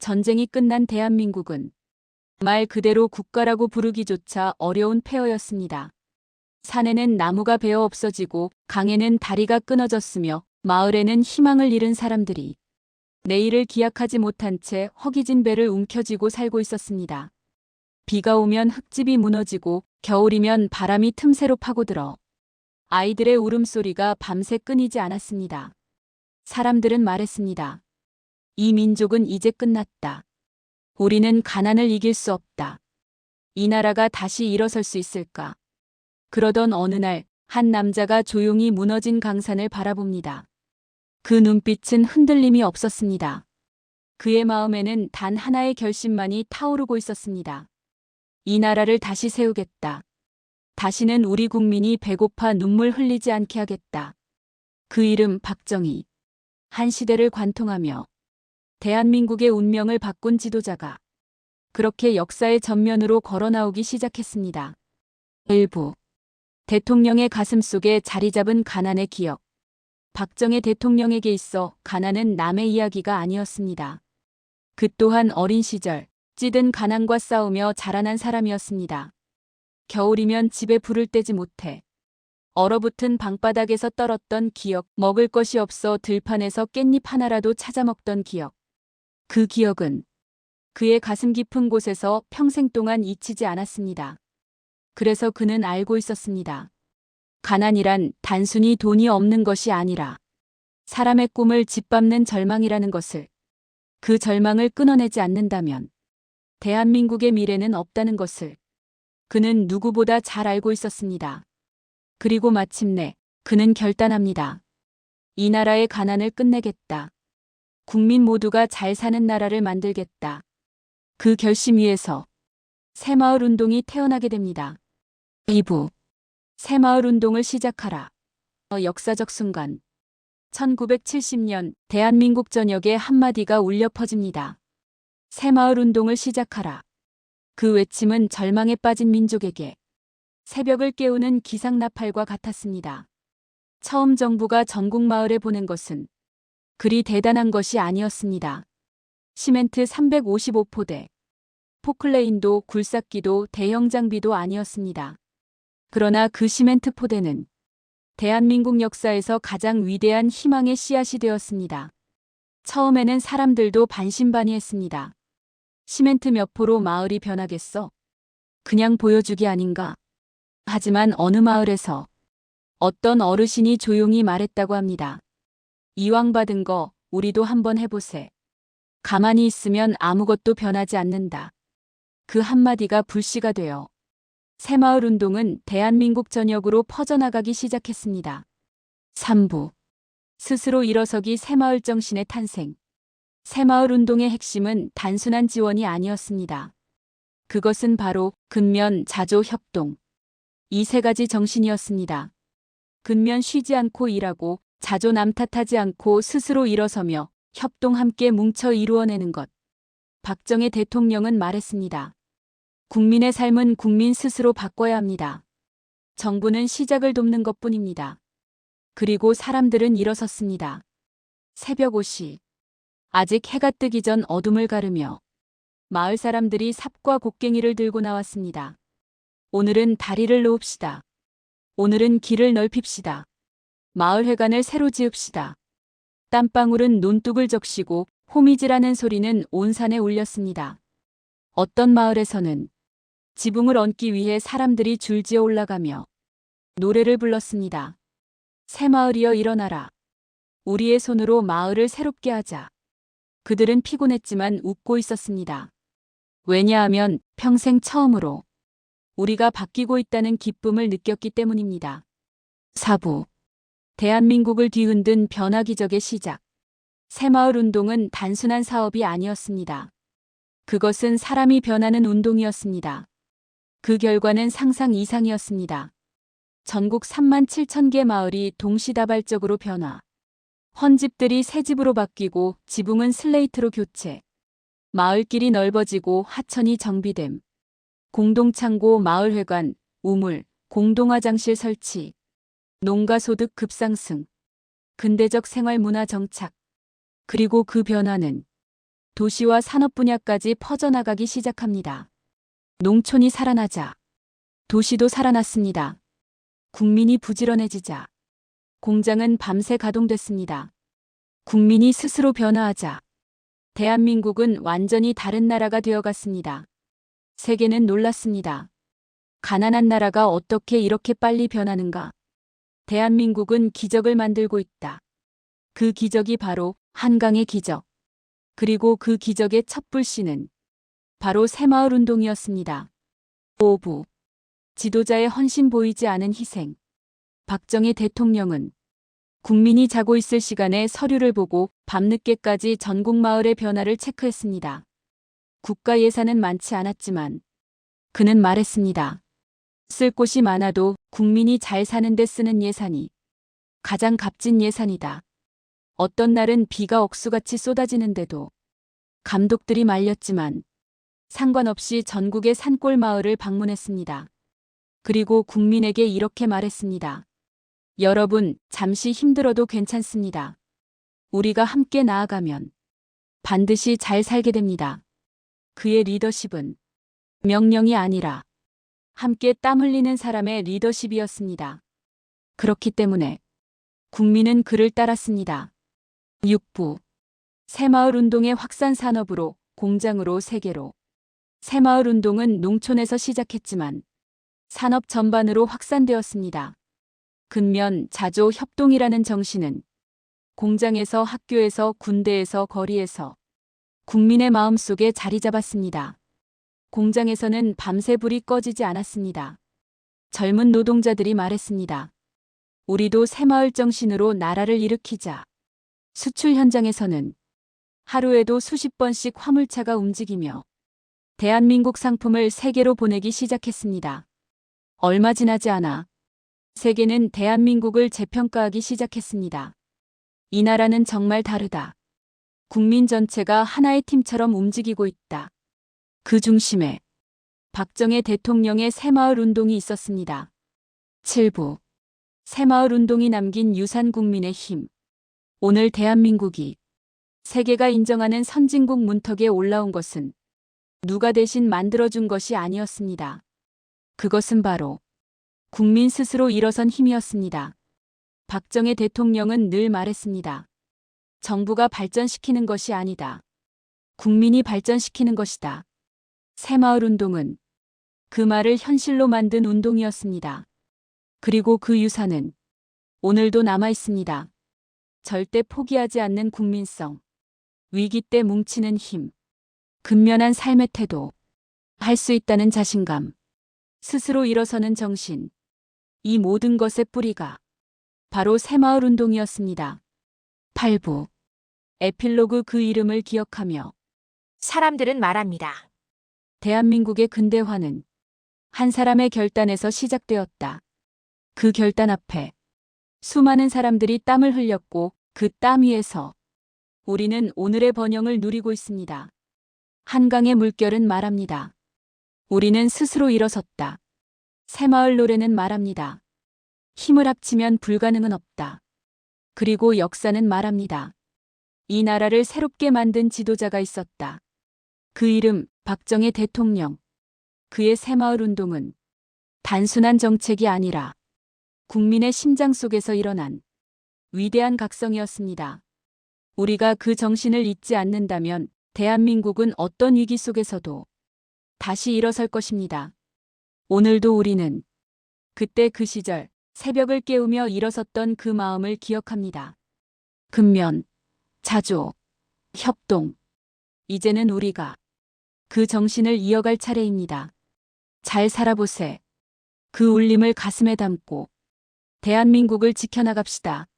전쟁이 끝난 대한민국은 말 그대로 국가라고 부르기조차 어려운 폐허였습니다. 산에는 나무가 베어 없어지고 강에는 다리가 끊어졌으며 마을에는 희망을 잃은 사람들이 내일을 기약하지 못한 채 허기진 배를 움켜쥐고 살고 있었습니다. 비가 오면 흙집이 무너지고 겨울이면 바람이 틈새로 파고들어 아이들의 울음소리가 밤새 끊이지 않았습니다. 사람들은 말했습니다. 이 민족은 이제 끝났다. 우리는 가난을 이길 수 없다. 이 나라가 다시 일어설 수 있을까? 그러던 어느 날 한 남자가 조용히 무너진 강산을 바라봅니다. 그 눈빛은 흔들림이 없었습니다. 그의 마음에는 단 하나의 결심만이 타오르고 있었습니다. 이 나라를 다시 세우겠다. 다시는 우리 국민이 배고파 눈물 흘리지 않게 하겠다. 그 이름 박정희. 한 시대를 관통하며 대한민국의 운명을 바꾼 지도자가 그렇게 역사의 전면으로 걸어 나오기 시작했습니다. 일부 대통령의 가슴속에 자리 잡은 가난의 기억. 박정희 대통령에게 있어 가난은 남의 이야기가 아니었습니다. 그 또한 어린 시절 찌든 가난과 싸우며 자라난 사람이었습니다. 겨울이면 집에 불을 떼지 못해 얼어붙은 방바닥에서 떨었던 기억, 먹을 것이 없어 들판에서 깻잎 하나라도 찾아 먹던 기억. 그 기억은 그의 가슴 깊은 곳에서 평생 동안 잊히지 않았습니다. 그래서 그는 알고 있었습니다. 가난이란 단순히 돈이 없는 것이 아니라 사람의 꿈을 짓밟는 절망이라는 것을, 그 절망을 끊어내지 않는다면 대한민국의 미래는 없다는 것을 그는 누구보다 잘 알고 있었습니다. 그리고 마침내 그는 결단합니다. 이 나라의 가난을 끝내겠다. 국민 모두가 잘 사는 나라를 만들겠다. 그 결심 위에서 새마을 운동이 태어나게 됩니다. 2부 새마을 운동을 시작하라. 역사적 순간 1970년 대한민국 전역에 한마디가 울려 퍼집니다. 새마을 운동을 시작하라. 그 외침은 절망에 빠진 민족에게 새벽을 깨우는 기상나팔과 같았습니다. 처음 정부가 전국 마을에 보낸 것은 그리 대단한 것이 아니었습니다. 시멘트 355포대, 포클레인도 굴삭기도 대형 장비도 아니었습니다. 그러나 그 시멘트 포대는 대한민국 역사에서 가장 위대한 희망의 씨앗이 되었습니다. 처음에는 사람들도 반신반의했습니다. 시멘트 몇 포로 마을이 변하겠어? 그냥 보여주기 아닌가? 하지만 어느 마을에서 어떤 어르신이 조용히 말했다고 합니다. 이왕 받은 거 우리도 한번 해보세. 가만히 있으면 아무것도 변하지 않는다. 그 한마디가 불씨가 되어 새마을 운동은 대한민국 전역으로 퍼져나가기 시작했습니다. 3부 스스로 일어서기 새마을 정신의 탄생. 새마을 운동의 핵심은 단순한 지원이 아니었습니다. 그것은 바로 근면, 자조, 협동. 이 세 가지 정신이었습니다. 근면 쉬지 않고 일하고, 자조 남 탓하지 않고 스스로 일어서며 협동 함께 뭉쳐 이루어내는 것. 박정희 대통령은 말했습니다. 국민의 삶은 국민 스스로 바꿔야 합니다. 정부는 시작을 돕는 것뿐입니다. 그리고 사람들은 일어섰습니다. 새벽 5시. 아직 해가 뜨기 전 어둠을 가르며 마을 사람들이 삽과 곡괭이를 들고 나왔습니다. 오늘은 다리를 놓읍시다. 오늘은 길을 넓힙시다. 마을회관을 새로 지읍시다. 땀방울은 논둑을 적시고 호미질하는 소리는 온 산에 울렸습니다. 어떤 마을에서는 지붕을 얹기 위해 사람들이 줄지어 올라가며 노래를 불렀습니다. 새마을이여 일어나라. 우리의 손으로 마을을 새롭게 하자. 그들은 피곤했지만 웃고 있었습니다. 왜냐하면 평생 처음으로 우리가 바뀌고 있다는 기쁨을 느꼈기 때문입니다. 4부 대한민국을 뒤흔든 변화 기적의 시작. 새마을 운동은 단순한 사업이 아니었습니다. 그것은 사람이 변하는 운동이었습니다. 그 결과는 상상 이상이었습니다. 전국 3만 7천 개 마을이 동시다발적으로 변화. 헌집들이 새 집으로 바뀌고 지붕은 슬레이트로 교체. 마을길이 넓어지고 하천이 정비됨. 공동창고, 마을회관, 우물, 공동화장실 설치. 농가소득 급상승. 근대적 생활문화 정착. 그리고 그 변화는 도시와 산업 분야까지 퍼져나가기 시작합니다. 농촌이 살아나자 도시도 살아났습니다. 국민이 부지런해지자 공장은 밤새 가동됐습니다. 국민이 스스로 변화하자 대한민국은 완전히 다른 나라가 되어갔습니다. 세계는 놀랐습니다. 가난한 나라가 어떻게 이렇게 빨리 변하는가? 대한민국은 기적을 만들고 있다. 그 기적이 바로 한강의 기적. 그리고 그 기적의 첫 불씨는 바로 새마을 운동이었습니다. 5부. 지도자의 헌신 보이지 않은 희생. 박정희 대통령은 국민이 자고 있을 시간에 서류를 보고 밤늦게까지 전국 마을의 변화를 체크했습니다. 국가 예산은 많지 않았지만 그는 말했습니다. 쓸 곳이 많아도 국민이 잘 사는 데 쓰는 예산이 가장 값진 예산이다. 어떤 날은 비가 억수같이 쏟아지는데도 감독들이 말렸지만 상관없이 전국의 산골 마을을 방문했습니다. 그리고 국민에게 이렇게 말했습니다. 여러분, 잠시 힘들어도 괜찮습니다. 우리가 함께 나아가면 반드시 잘 살게 됩니다. 그의 리더십은 명령이 아니라 함께 땀 흘리는 사람의 리더십이었습니다. 그렇기 때문에 국민은 그를 따랐습니다. 6부. 새마을 운동의 확산 산업으로, 공장으로, 세계로. 새마을 운동은 농촌에서 시작했지만 산업 전반으로 확산되었습니다. 근면, 자조, 협동이라는 정신은 공장에서, 학교에서, 군대에서, 거리에서 국민의 마음속에 자리 잡았습니다. 공장에서는 밤새 불이 꺼지지 않았습니다. 젊은 노동자들이 말했습니다. 우리도 새마을 정신으로 나라를 일으키자. 수출 현장에서는 하루에도 수십 번씩 화물차가 움직이며 대한민국 상품을 세계로 보내기 시작했습니다. 얼마 지나지 않아 세계는 대한민국을 재평가하기 시작했습니다. 이 나라는 정말 다르다. 국민 전체가 하나의 팀처럼 움직이고 있다. 그 중심에 박정희 대통령의 새마을 운동이 있었습니다. 7부. 새마을 운동이 남긴 유산 국민의 힘. 오늘 대한민국이 세계가 인정하는 선진국 문턱에 올라온 것은 누가 대신 만들어준 것이 아니었습니다. 그것은 바로 국민 스스로 일어선 힘이었습니다. 박정희 대통령은 늘 말했습니다. 정부가 발전시키는 것이 아니다. 국민이 발전시키는 것이다. 새마을 운동은 그 말을 현실로 만든 운동이었습니다. 그리고 그 유산은 오늘도 남아 있습니다. 절대 포기하지 않는 국민성, 위기 때 뭉치는 힘, 근면한 삶의 태도, 할 수 있다는 자신감, 스스로 일어서는 정신, 이 모든 것의 뿌리가 바로 새마을 운동이었습니다. 8부. 에필로그. 그 이름을 기억하며 사람들은 말합니다. 대한민국의 근대화는 한 사람의 결단에서 시작되었다. 그 결단 앞에 수많은 사람들이 땀을 흘렸고 그 땀 위에서 우리는 오늘의 번영을 누리고 있습니다. 한강의 물결은 말합니다. 우리는 스스로 일어섰다. 새마을 노래는 말합니다. 힘을 합치면 불가능은 없다. 그리고 역사는 말합니다. 이 나라를 새롭게 만든 지도자가 있었다. 그 이름 박정희 대통령. 그의 새마을 운동은 단순한 정책이 아니라 국민의 심장 속에서 일어난 위대한 각성이었습니다. 우리가 그 정신을 잊지 않는다면 대한민국은 어떤 위기 속에서도 다시 일어설 것입니다. 오늘도 우리는 그때 그 시절 새벽을 깨우며 일어섰던 그 마음을 기억합니다. 근면, 자조, 협동. 이제는 우리가 그 정신을 이어갈 차례입니다. 잘 살아보세. 그 울림을 가슴에 담고 대한민국을 지켜나갑시다.